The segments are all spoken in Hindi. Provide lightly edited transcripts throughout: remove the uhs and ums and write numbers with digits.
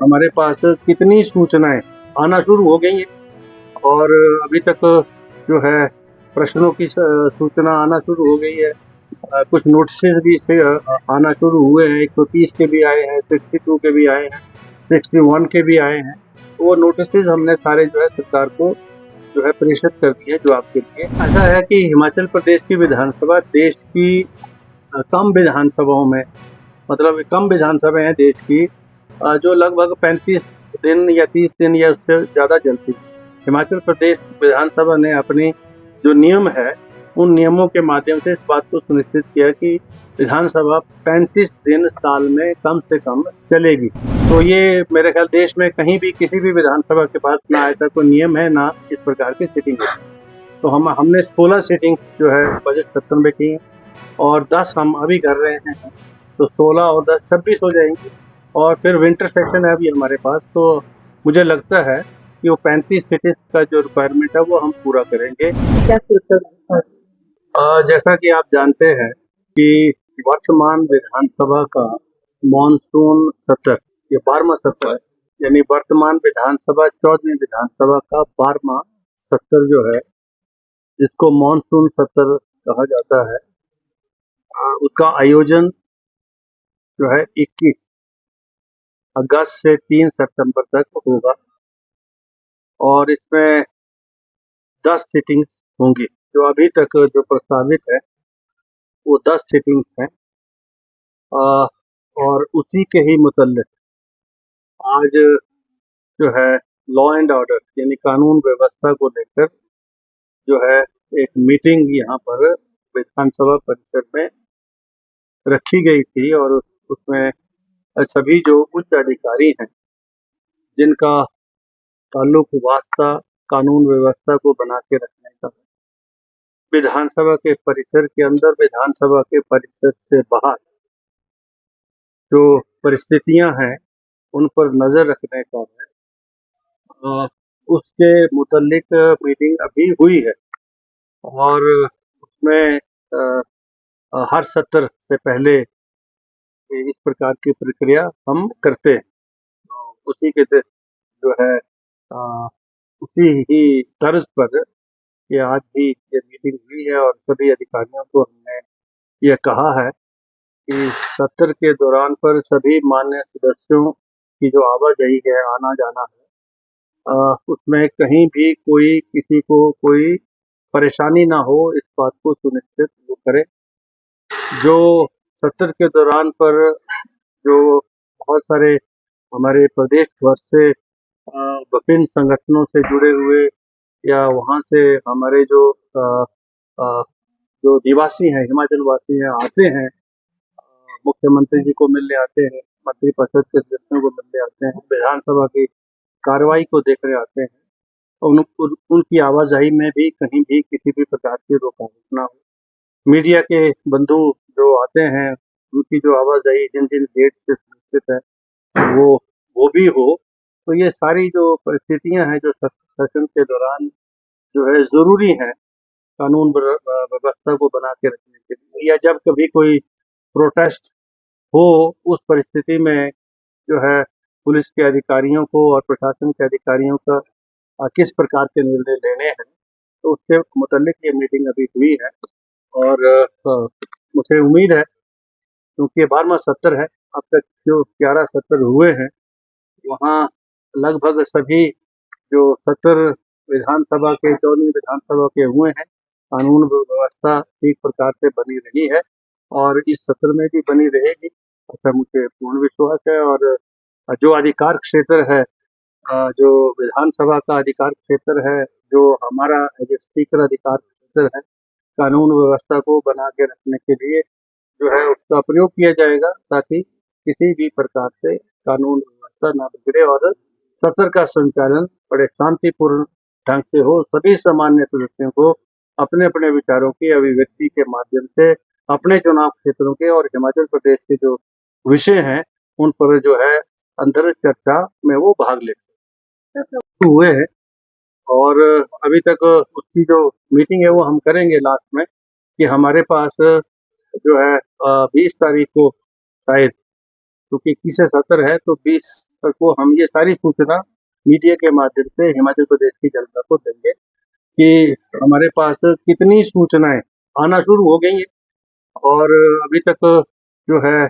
हमारे पास कितनी सूचनाएं आना शुरू हो गई हैं और अभी तक जो है प्रश्नों की सूचना आना शुरू हो गई है। कुछ नोटिस भी आना शुरू हुए हैं। 130 के भी आए हैं, 62 के भी आए हैं, 61 के भी आए हैं। तो वो नोटिस हमने सारे जो है सरकार को जो है प्रेषित कर दिए जवाब के लिए। ऐसा है कि हिमाचल प्रदेश की विधानसभा देश की कम विधानसभाओं में, मतलब कम विधानसभाएं हैं देश की जो लगभग 35 दिन या 30 दिन या उससे ज़्यादा चलती है। हिमाचल प्रदेश विधानसभा ने अपनी जो नियम है उन नियमों के माध्यम से इस बात को सुनिश्चित किया कि विधानसभा 35 दिन साल में कम से कम चलेगी। तो ये मेरे ख्याल देश में कहीं भी किसी भी विधानसभा के पास ना ऐसा कोई नियम है ना इस प्रकार की सीटिंग है। तो हमने 16 सीटिंग जो है बजट सत्र में की और 10 हम अभी कर रहे हैं। तो 16 और 10 26 हो जाएंगी और फिर विंटर सेशन है अभी हमारे पास। तो मुझे लगता है कि वो 35 सीट्स का जो रिक्वायरमेंट है वो हम पूरा करेंगे। जैसा कि आप जानते हैं कि वर्तमान विधानसभा का मॉनसून सत्र, ये 12वां सत्र है, यानी वर्तमान विधानसभा 14वीं विधानसभा का 12वां सत्र जो है, जिसको मॉनसून सत्र कहा जाता है, उसका आयोजन जो है 21 अगस्त से 3 सितंबर तक होगा और इसमें 10 सीटिंग्स होंगी। जो अभी तक जो प्रस्तावित है वो 10 सीटिंग्स हैं और उसी के ही मुतल्लिक आज जो है लॉ एंड ऑर्डर यानी कानून व्यवस्था को लेकर जो है एक मीटिंग यहाँ पर विधानसभा परिसर में रखी गई थी और उसमें सभी जो उच्च अधिकारी हैं जिनका ताल्लुक वास्ता कानून व्यवस्था को बना के रखने का, विधानसभा के परिसर के अंदर, विधानसभा के परिसर से बाहर जो परिस्थितियां हैं उन पर नजर रखने का है, उसके मुतल्लिक मीटिंग अभी हुई है और उसमें हर सत्र से पहले इस प्रकार की प्रक्रिया हम करते हैं। तो उसी के जो है उसी ही तर्ज पर ये आज भी ये मीटिंग हुई है और सभी अधिकारियों को हमने ये कहा है कि सत्र के दौरान पर सभी मान्य सदस्यों की जो आवाजाही है, आना जाना है, उसमें कहीं भी कोई किसी को कोई परेशानी ना हो, इस बात को सुनिश्चित वो करें। जो सत्र के दौरान पर जो बहुत सारे हमारे प्रदेश भर से विभिन्न संगठनों से जुड़े हुए या वहाँ से हमारे जो निवासी हैं, हिमाचल वासी हैं, आते हैं, मुख्यमंत्री जी को मिलने आते हैं, मंत्री परिषद के सदस्यों को मिलने आते हैं, विधानसभा की कार्रवाई को देखने आते हैं, तो उनकी आवाजाही में भी कहीं भी किसी भी प्रकार की रुकावट ना हो। मीडिया के बंधु जो आते हैं उनकी जो आवाजाही जिन जिन गेट से सुनिश्चित है वो भी हो। तो ये सारी जो परिस्थितियां हैं जो सेशन के दौरान जो है ज़रूरी हैं कानून व्यवस्था को बना के रखने के लिए, या जब कभी कोई प्रोटेस्ट हो उस परिस्थिति में जो है पुलिस के अधिकारियों को और प्रशासन के अधिकारियों का किस प्रकार के निर्णय लेने हैं, तो उसके मुतालिक ये मीटिंग अभी हुई है और मुझे उम्मीद है क्योंकि ये 12वां सत्र है, अब तक जो 11 सत्र हुए हैं वहाँ लगभग सभी जो सत्र विधानसभा के 14वीं विधानसभा के हुए हैं, कानून व्यवस्था ठीक प्रकार से बनी रही है और इस सत्र में भी बनी रहेगी, ऐसा मुझे पूर्ण विश्वास है। और जो अधिकार क्षेत्र है, जो विधानसभा का अधिकार क्षेत्र है, जो हमारा स्पीकर अधिकार क्षेत्र है, कानून व्यवस्था को बना के रखने के लिए जो है उसका प्रयोग किया जाएगा ताकि किसी भी प्रकार से कानून व्यवस्था ना बिगड़े और सत्र का संचालन बड़े शांतिपूर्ण ढंग से हो। सभी सामान्य सदस्यों को अपने अपने विचारों की अभिव्यक्ति के माध्यम से अपने चुनाव क्षेत्रों के और हिमाचल प्रदेश के जो विषय हैं उन पर जो है अंतर चर्चा में वो भाग ले हुए हैं और अभी तक उसकी जो मीटिंग है वो हम करेंगे लास्ट में कि हमारे पास जो है 20 तारीख को शायद क्योंकि 21 से 70 है तो 20 तक को हम ये सारी सूचना मीडिया के माध्यम से हिमाचल प्रदेश की जनता को देंगे कि हमारे पास कितनी सूचनाएं आना शुरू हो गई हैं और अभी तक जो है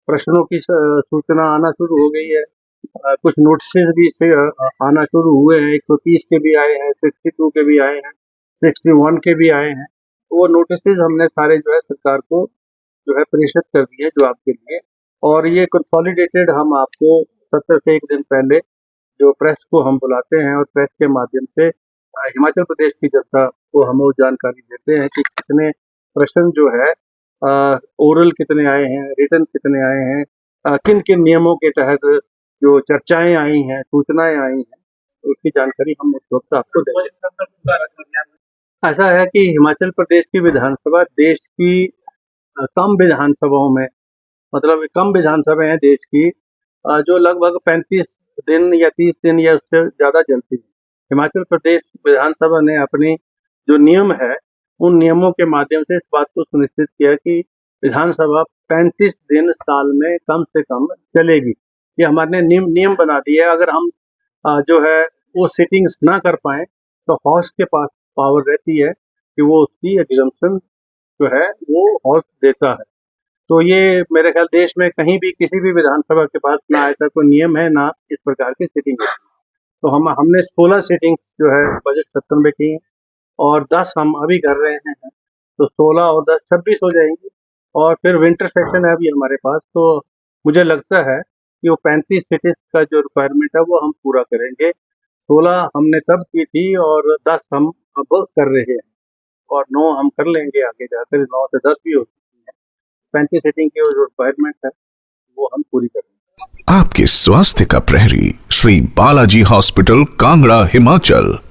प्रश्नों की सूचना आना शुरू हो गई है। कुछ नोटिस भी आना शुरू हुए हैं, 130 के भी आए हैं, 62 के भी आए हैं, 61 के भी आए हैं। तो वो नोटिस हमने सारे जो है सरकार को जो है प्रेषित कर दिए जवाब के लिए, और ये कंसोलिडेटेड हम आपको 70 से एक दिन पहले जो प्रेस को हम बुलाते हैं और प्रेस के माध्यम से हिमाचल प्रदेश की जनता को हम वो जानकारी देते हैं कि कितने प्रश्न जो है ओरल कितने आए हैं, रिटन कितने आए हैं, किन किन नियमों के तहत जो चर्चाएं आई हैं, सूचनाएं आई हैं, उसकी जानकारी हम उस वक्त आपको देंगे। ऐसा है कि हिमाचल प्रदेश की विधानसभा देश की कम विधानसभाओं में, मतलब कम विधानसभाएं हैं देश की जो लगभग 35 दिन या 30 दिन या उससे ज़्यादा चलती है। हिमाचल प्रदेश विधानसभा ने अपनी जो नियम है उन नियमों के माध्यम से इस बात को सुनिश्चित किया कि विधानसभा 35 दिन साल में कम से कम चलेगी। ये हमारे नियम बना दिया है। अगर हम जो है वो सिटिंग्स ना कर पाए तो हाउस के पास पावर रहती है कि वो उसकी एग्जम्पशन जो है वो हाउस देता है। तो ये मेरे ख्याल देश में कहीं भी किसी भी विधानसभा के पास ना ऐसा कोई नियम है, ना इस प्रकार की सिटिंग है। तो हमने 16 सीटिंग जो है बजट सत्र में की और 10 हम अभी कर रहे हैं, तो 16 और 10 26 हो जाएंगी। और फिर विंटर सेशन है अभी हमारे पास, तो मुझे लगता है कि वो 35 सीट्स का जो रिक्वायरमेंट है वो हम पूरा करेंगे। 16 हमने तब की थी और 10 हम अब कर रहे हैं और 9 हम कर लेंगे आगे जाकर, 9 से 10 भी हो सकती है। 35 सीटिंग की जो रिक्वायरमेंट है वो हम पूरी करेंगे। आपके स्वास्थ्य का प्रहरी श्री बालाजी हॉस्पिटल, कांगड़ा, हिमाचल।